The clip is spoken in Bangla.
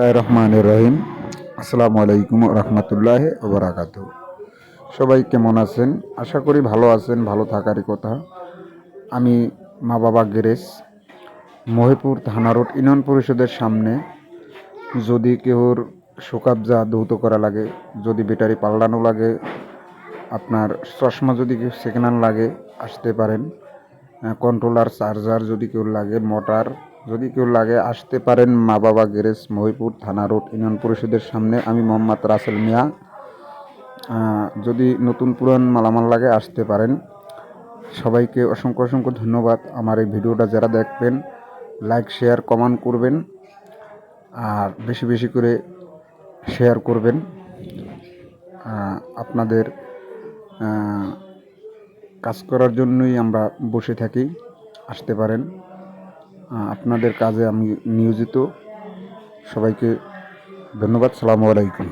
রহমানির রহিম। আসসালামু আলাইকুম রহমতুল্লাহ ওবরাকাত। সবাই কেমন আছেন? আশা করি ভালো আছেন, ভালো থাকারই কথা। আমি মা বাবা গ্যারেজ, মহিপুর থানা রোড, ইউনিয়ন পরিষদের সামনে। যদি কেউর শোকাবজা ধৌত করা লাগে, যদি ব্যাটারি পাল্টানো লাগে, আপনার চশমা যদি কেউ সেকেন্ড হ্যান্ড লাগে, আসতে পারেন। কন্ট্রোলার চার্জার যদি কেউ লাগে, মোটর যদি কেউ লাগে, আসতে পারেন মা বাবা গ্যারেজ, মহিপুর থানা রোড, ইউনিয়ন পরিষদের সামনে। আমি মোহাম্মদ রাসেল মিয়া। যদি নতুন পুরান মালামাল লাগে, আসতে পারেন। সবাইকে অসংখ্য অসংখ্য ধন্যবাদ। আমার এই ভিডিওটা যারা দেখবেন, লাইক শেয়ার কমেন্ট করবেন, আর বেশি বেশি করে শেয়ার করবেন। আপনাদের কাজ করার জন্যই আমরা বসে থাকি, আসতে পারেন। আপনাদের কাজে আমি নিয়োজিত। সবাইকে ধন্যবাদ। সালামু আলাইকুম।